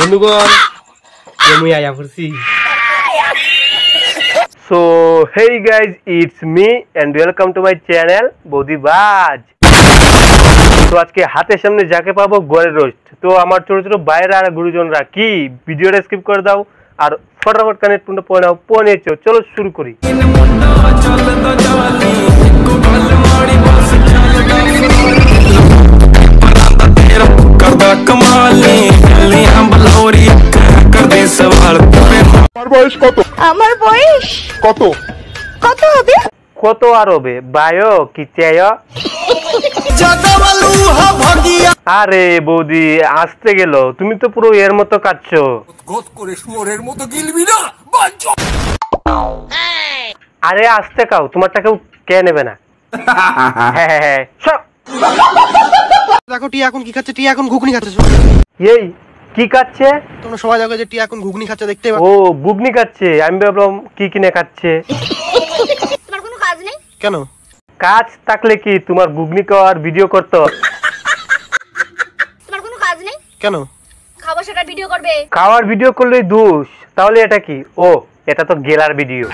বন্ধুগণ আমি আয়া পড়ছি। So hey guys, it's me and welcome to my channel বৌদি বাজ। তো আজকে হাতের সামনে যাকে পাবো গড়ের রোস্ট। তো আমার ছোট ছোট ভাইরা আর গুরুজনরা কি ভিডিওটা স্কিপ করে দাও আর ফটাফট কানেক্ট পুরো পড়ে নাও পনেছো। চলো শুরু করি। আমার বয়স কত কত হবে? কত আর হবে বায়ো কি চায়? আরে বৌদি আসতে গেল, তুমি তো পুরো এর মতো কাটছো। আরে আসতে কাও, তোমারটা কেউ কে নেবে না। হ্যাঁ দেখো টিয়া এখন কি খাচ্ছে, টিয়া এখন ঘুগনি খাচ্ছে। এই কি খাচ্ছে? তোমরা সবাই দেখো যে টিয়া এখন ঘুগনি খাচ্ছে, দেখতে পাচ্ছ? ও ঘুগনি খাচ্ছে, আমি ভাবলাম কি কিনে খাচ্ছে। তোমার কোনো কাজ নেই? কেন কাজ থাকলে কি তোমার ঘুগনি খাওয়ার ভিডিও করতো? তোমার কোনো কাজ নেই? কেন খাবার সেটা ভিডিও করবে? খাওয়ার ভিডিও করলেই দোষ, তাহলে এটা কি? ও এটা তো গেলার ভিডিও।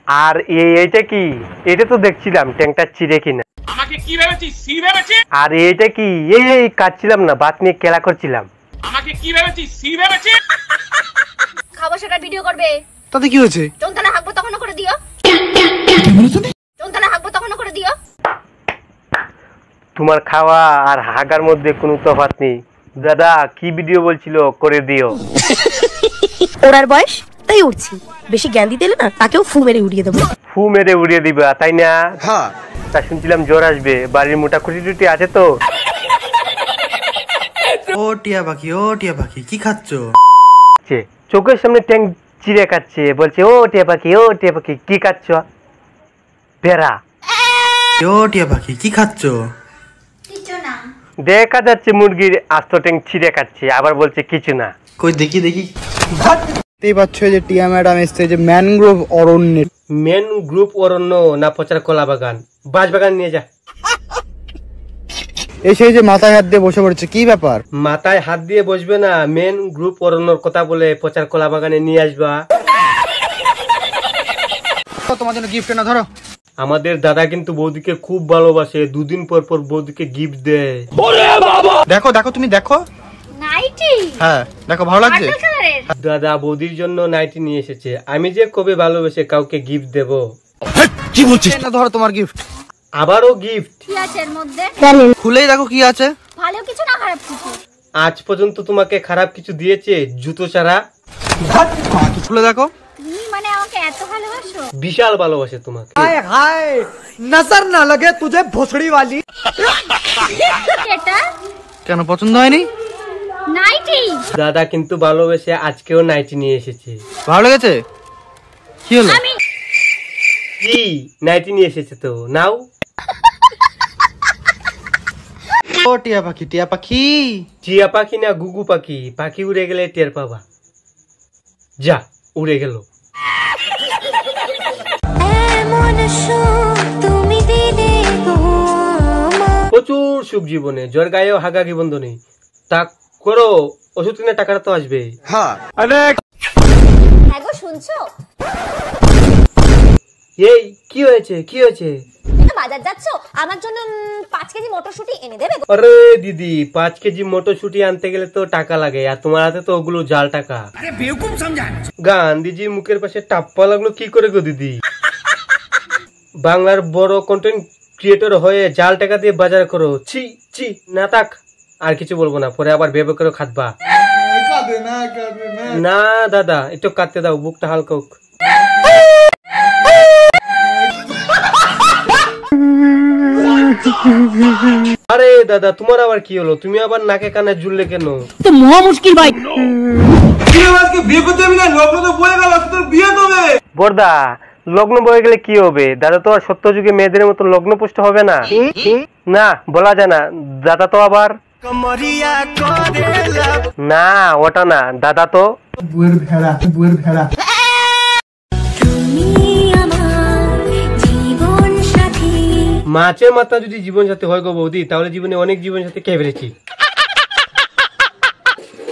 আর এইটা কি? এটা তো দেখছিলাম ট্যাংটা চিড়ে কিনা। আমাকে কি ভেবেছিস? সি ভেবেছিস? আর এইটা কি? এই কাটছিলাম না, ভাত নিয়ে খেলা করছিলাম। আমাকে কি ভেবেছিস? সি ভেবেছিস? খাবার সেটা ভিডিও করবে? তাতে কি হয়েছে? চন্তালা হাগবো তখনও করে দিও। চন্তালা হাগবো তখনও করে দিও। তোমার খাওয়া আর হাগার মধ্যে কোনো তফাৎ নেই। দাদা কি ভিডিও বলছিল করে দিও। ওরার বয়স তাই উঠছি, বেশি জ্ঞান দিতে এলে না তাকেও ফু মেরে উড়িয়ে দেবো। ফু মেরে উড়িয়ে দিবা তাই না? হ্যাঁ তা শুনছিলাম জ্বর আসবে, বাড়ির মোটা খুঁটি টুটি আছে তো? ও টিয়া পাখি, ও টিয়া পাখি কি খাচ্ছো? চোখের সামনে ট্যাং চিড়ে খাচ্ছে, বলছে ও টিয়া পাখি, ও টিয়া পাখি কি খাচ্ছ? বেড়া। ও টিয়া পাখি কি খাচ্ছো? কিছু না। দেখা যাচ্ছে মুরগির আস্ত ট্যাং ছিঁড়ে খাচ্ছে, আবার বলছে কিছু না। কই দেখি দেখি। দেখতেই পাচ্ছ যে টিয়া ম্যাডাম এসছে যে ম্যানগ্রোভ অরণ্যের। মেন গ্রুপ অরণ্য না পচার কলা বাগান? বাঁশ বাগান নিয়ে যা। এসে যে মাথায় হাত দিয়ে বসে পড়েছে, কি ব্যাপার? মাথায় হাত দিয়ে বসবে না, মেন গ্রুপ অরণ্যর কথা বলে পচার কলা বাগানে নিয়ে আসবা। তোমার জন্য গিফট না, ধরো। আমাদের দাদা কিন্তু বৌদিকে খুব ভালোবাসে, দুদিন পর পর বৌদিকে গিফট দেয়। দেখো দেখো তুমি দেখো। নাইটি? হ্যাঁ দেখো ভালো লাগছে। পার্পল কালারের? দাদা বৌদির জন্য নাইটি নিয়ে এসেছে। আমি যে কবে ভালোবেসে কাউকে গিফট দেব। কি বলছিস? না ধরো তোমার গিফট। আবারও গিফট? কি আছে এর মধ্যে? খুলেই দেখো কি আছে। ভালো কিছু না খারাপ কিছু? আজ পর্যন্ত তোমাকে খারাপ কিছু দিয়েছে জুতো ছাড়া? খুলে দেখো। তুমি মানে আমাকে এত ভালোবাসো? বিশাল ভালোবাসে তোমাকে। হায় হায় নজর না লাগে তুঝে ভোসড়ি वाली। এটা কেন পছন্দ হয়নি? নাইটি? দাদা কিন্তু ভালোবেসে আজকেও নাইটি নিয়ে এসেছে। ভালো লেগেছে? কি হলো? আমি কি নাইটি নিয়ে এসেছে তো নাও। ও টিয়া পাখি, টিয়া পাখি। জিয়া পাখি না গুগু পাখি? পাখি উড়ে গেলে টের পাবা। যা উড়ে গেল। প্রচুর সুখ জীবনে, জ্বর গায়েও হাগাগি বন্ধ নেই। তা করো, ওষুধ কিনে টাকাটা তো আসবে। হ্যাঁ হ্যাঁ গো শুনছো? এই কি হয়েছে কি হয়েছে? তুমি বাজার যাচ্ছো, আমার জন্য 5 কেজি মটরশুঁটি এনে দেবে? আরে দিদি 5 কেজি মটরশুঁটি আনতে গেলে তো টাকা লাগে, আর তোমার হাতে তো ওগুলো জাল টাকা। গান্ধীজির মুখের পাশে টাপ্পা লাগলো কি করে গো দিদি? বাংলার বড় কন্টেন্ট ক্রিয়েটর হয়ে জাল টাকা দিয়ে বাজার করো, ছি ছি। না থাক, আর কিছু বলবো না, পরে আবার ভেবে করে খাতবা। না দাদা একটু কাটতে দাও, বুকটা হালকা হোক। আরে দাদা তোমার আবার কি হলো? তুমি আবার নাকে কানে ঝুললে কেন? তো মহা মুশকিল ভাই। বর্দা লগ্ন বয়ে গেলে কি হবে? দাদা তো আর সত্য যুগে মেয়েদের মতো লগ্ন পুষ্ট হবে না। না বলা যায় না, দাদা তো আবার না, ওটা না, দাদা তো বুয়ের ভেড়া। মাছের মাথা যদি জীবন সাথী হয় গো বৌদি, তাহলে জীবনে অনেক জীবন সাথী কে ফেলেছি।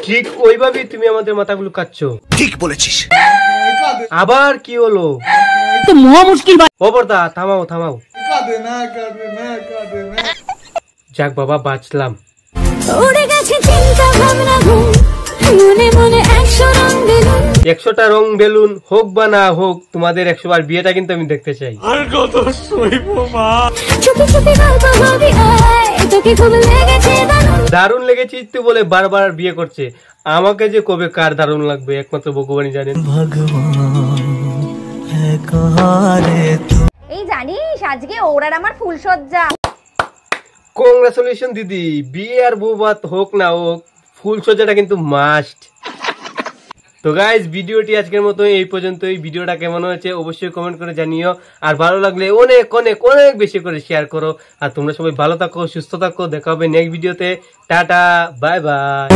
ঠিক ওইভাবেই তুমি আমাদের মাথাগুলো কাটছো। ঠিক বলেছিস। আবার কি হলো? তো মহা মুশকিল ভাই। ও বর্দা থামাও থামাও। যাক বাবা বাঁচলাম। উড়ে গেছে চিন্তা ভাবনা ঘুম, মনে মনে 100 রং বেলুন। 100টা রং বেলুন হোক বা না হোক, তোমাদের 100 বার বিয়েটা কিন্তু আমি দেখতে চাই। চুপি চুপি গল্প ভাবি আয়, তোকে খুব লেগেছে দারুণ। দারুণ লেগেছে তো বলে বারবার বিয়ে করছে। আমাকে যে কবে কার দারুণ লাগবে একমাত্র ভগবানই জানেন। এই জানিস আজকে ওরার আমার ফুলসজ্জা। কংগ্রাচুলেশন দিদি, বিয়ে আর বৌভাত হোক না হোক, ফুল সজ্জাটা কিন্তু মাস্ট। তো গাইজ ভিডিওটি আজকের মতো এই পর্যন্তই। ভিডিওটা কেমন হয়েছে অবশ্যই কমেন্ট করে জানিও, আর ভালো লাগলে অনেক অনেক অনেক বেশি করে শেয়ার করো। আর তোমরা সবাই ভালো থাকো, সুস্থ থাকো, দেখা হবে নেক্সট ভিডিওতে। Tata, bye bye.